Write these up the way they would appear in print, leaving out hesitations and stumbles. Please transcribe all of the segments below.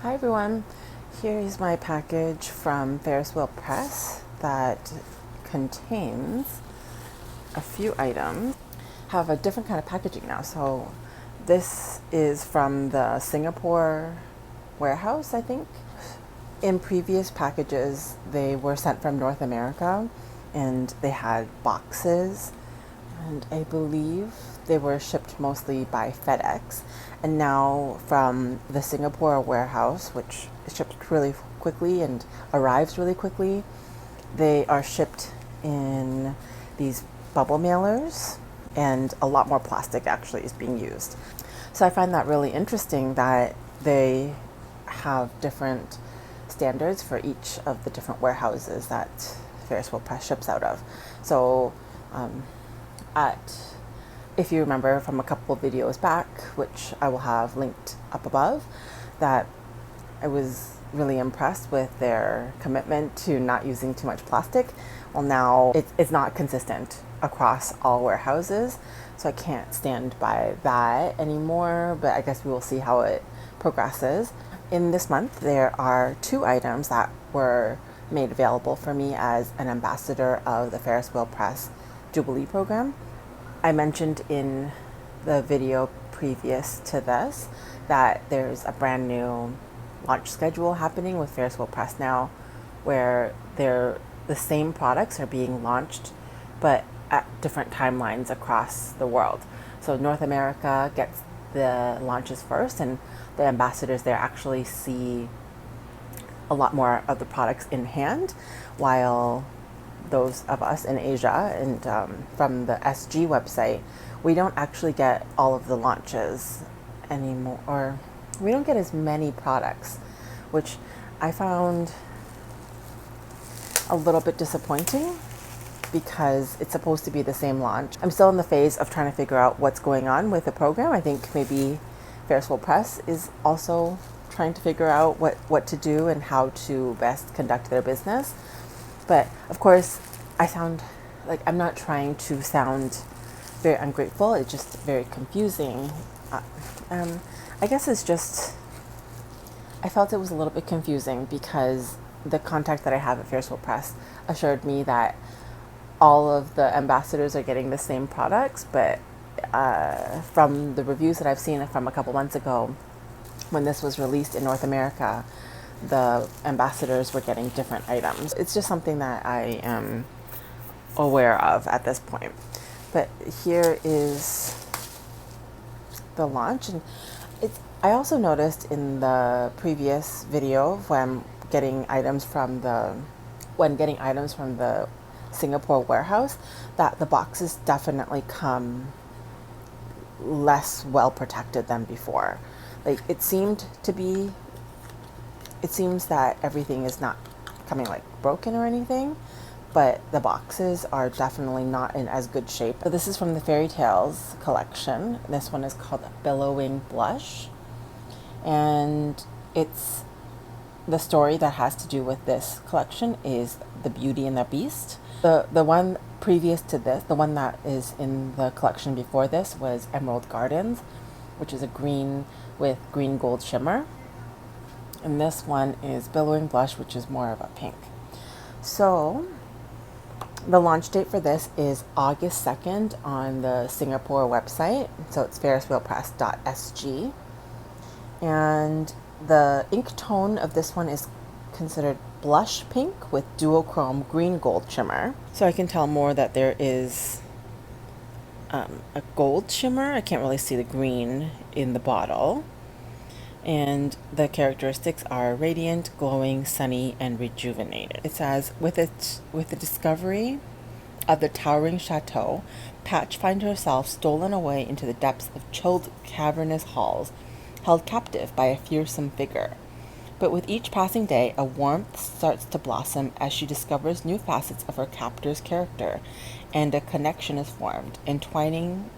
Hi everyone, here is my package from Ferris Press that contains a few items. Have a different kind of packaging now. So this is from the Singapore warehouse, I think. In previous packages, they were sent from North America and they had boxes, and I believe they were shipped mostly by FedEx. And now from the Singapore warehouse, which is shipped really quickly and arrives really quickly, they are shipped in these bubble mailers, and a lot more plastic actually is being used. So I find that really interesting that they have different standards for each of the different warehouses that Ferris Press ships out of. So if you remember from a couple of videos back, which I will have linked up above, that I was really impressed with their commitment to not using too much plastic. Well, now it's not consistent across all warehouses, so I can't stand by that anymore, but I guess we will see how it progresses. In this month, there are 2 items that were made available for me as an ambassador of the Ferris Press Jubilee program. I mentioned in the video previous to this that there's a brand new launch schedule happening with Ferris Press now, where the same products are being launched but at different timelines across the world. So North America gets the launches first, and the ambassadors there actually see a lot more of the products in hand, while those of us in Asia and from the SG website, we don't actually get all of the launches anymore, or we don't get as many products, which I found a little bit disappointing because it's supposed to be the same launch. I'm still in the phase of trying to figure out what's going on with the program. I think maybe Ferris Press is also trying to figure out what to do and how to best conduct their business. But of course, I sound like I'm not trying to sound very ungrateful. It's just very confusing. I guess it's just, I felt it was a little bit confusing because the contact that I have at Ferris Press assured me that all of the ambassadors are getting the same products, but from the reviews that I've seen from a couple months ago, when this was released in North America, the ambassadors were getting different items. It's just something that I am aware of at this point. But here is the launch, and I also noticed in the previous video when getting items from the Singapore warehouse that the boxes definitely come less well protected than before. Like it seems that everything is not coming like broken or anything, but the boxes are definitely not in as good shape. So this is from the Fairy Tales collection. This one is called Billowing Blush, and it's the story that has to do with this collection is the Beauty and the Beast. The one previous to this, the one that is in the collection before this, was Emerald Gardens, which is a green with green gold shimmer. And this one is Billowing Blush, which is more of a pink. So the launch date for this is August 2nd on the Singapore website. So it's ferriswheelpress.sg. And the ink tone of this one is considered blush pink with duochrome green gold shimmer. So I can tell more that there is a gold shimmer. I can't really see the green in the bottle. And the characteristics are radiant, glowing, sunny, and rejuvenated. It says, with the discovery of the towering chateau, Patch finds herself stolen away into the depths of chilled, cavernous halls, held captive by a fearsome figure. But with each passing day, a warmth starts to blossom as she discovers new facets of her captor's character, and a connection is formed, entwining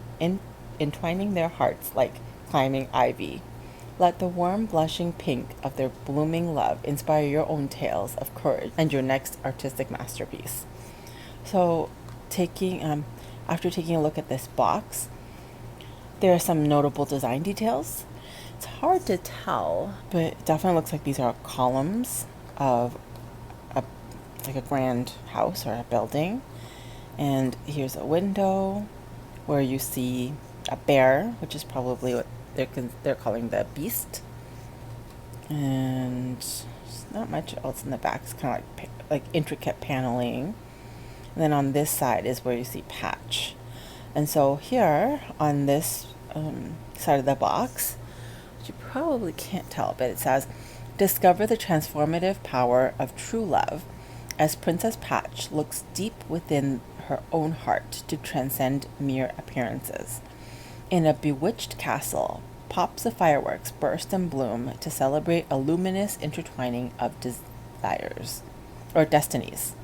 their hearts like climbing ivy. Let the warm, blushing pink of their blooming love inspire your own tales of courage and your next artistic masterpiece. So, after taking a look at this box, there are some notable design details. It's hard to tell, but it definitely looks like these are columns of like a grand house or a building. And here's a window where you see a bear, which is probably what they're calling the beast. And there's not much else in the back. It's kind of like intricate paneling. And then on this side is where you see patch. And so here on this side of the box, which you probably can't tell, but it says, "Discover the transformative power of true love as Princess Patch looks deep within her own heart to transcend mere appearances. In a bewitched castle, pops of fireworks burst and bloom to celebrate a luminous intertwining of desires or destinies.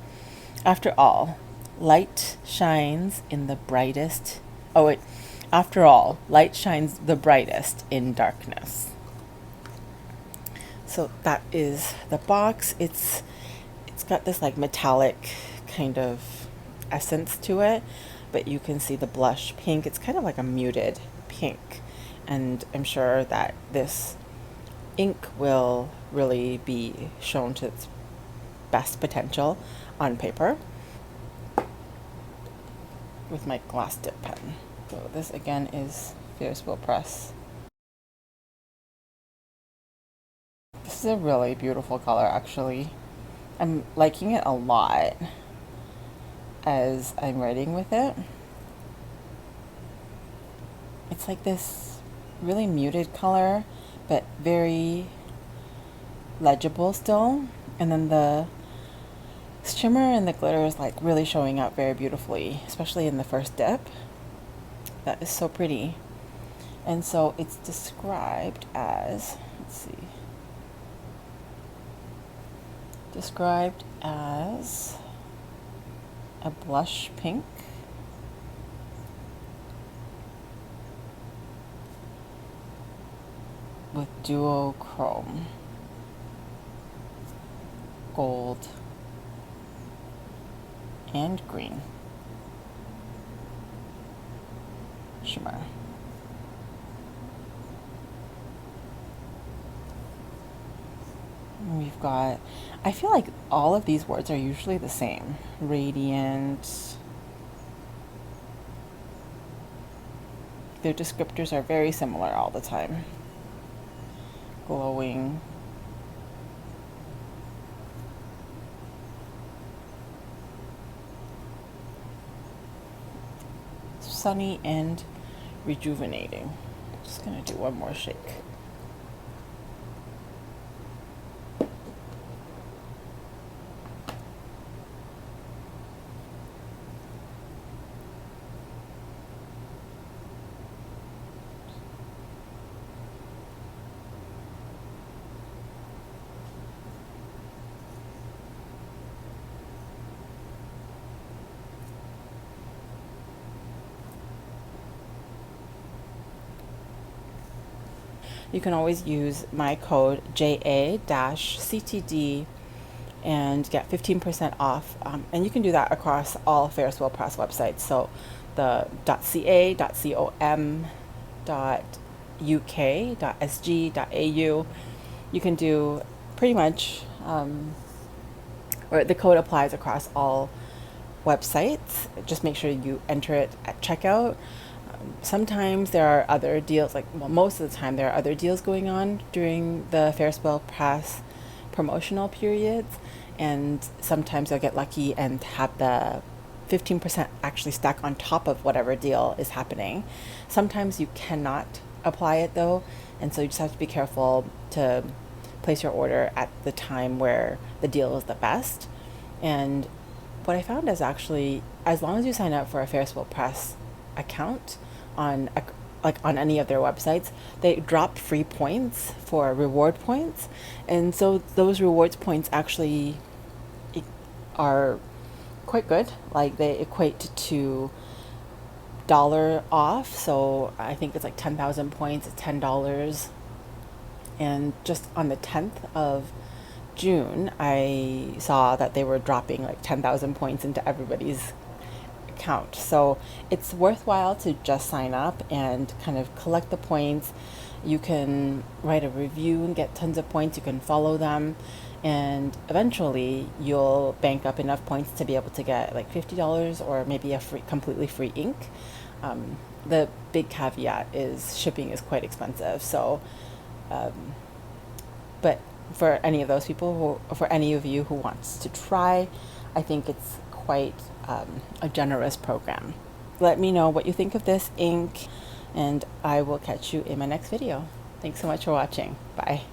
After all, light shines in the brightest. Oh, wait. After all, light shines the brightest in darkness." So that is the box. It's got this like metallic kind of essence to it, but you can see the blush pink. It's kind of like a muted pink, and I'm sure that this ink will really be shown to its best potential on paper with my glass dip pen. So this again is Ferris Press. This is a really beautiful color, actually. I'm liking it a lot as I'm writing with it. It's like this really muted color, but very legible still. And then the shimmer and the glitter is like really showing up very beautifully, especially in the first dip. That is so pretty. And so it's described as, let's see, described as a blush pink with duochrome gold and green shimmer. We've got, I feel like all of these words are usually the same. Radiant. Their descriptors are very similar all the time. Glowing. Sunny and rejuvenating. Just gonna do one more shake. You can always use my code JA-CTD and get 15% off. And you can do that across all Ferris Wheel Press websites. So the .ca, .com, .uk, .sg, .au. You can do pretty much, or the code applies across all websites. Just make sure you enter it at checkout. Sometimes there are other deals, most of the time there are other deals going on during the Ferris Wheel Press promotional periods, and sometimes you'll get lucky and have the 15% actually stack on top of whatever deal is happening. Sometimes you cannot apply it though, and so you just have to be careful to place your order at the time where the deal is the best. And what I found is actually, as long as you sign up for a Ferris Wheel Press account on any of their websites, they drop free points for reward points, and so those rewards points actually are quite good. Like, they equate to $1 off, so I think it's like 10,000 points is $10. And just on the 10th of June, I saw that they were dropping like 10,000 points into everybody's account. So it's worthwhile to just sign up and kind of collect the points. You can write a review and get tons of points. You can follow them, and eventually you'll bank up enough points to be able to get like $50 or maybe a completely free ink. The big caveat is shipping is quite expensive. So, but for any of those people for any of you who wants to try, I think it's quite a generous program. Let me know what you think of this ink, and I will catch you in my next video. Thanks so much for watching. Bye.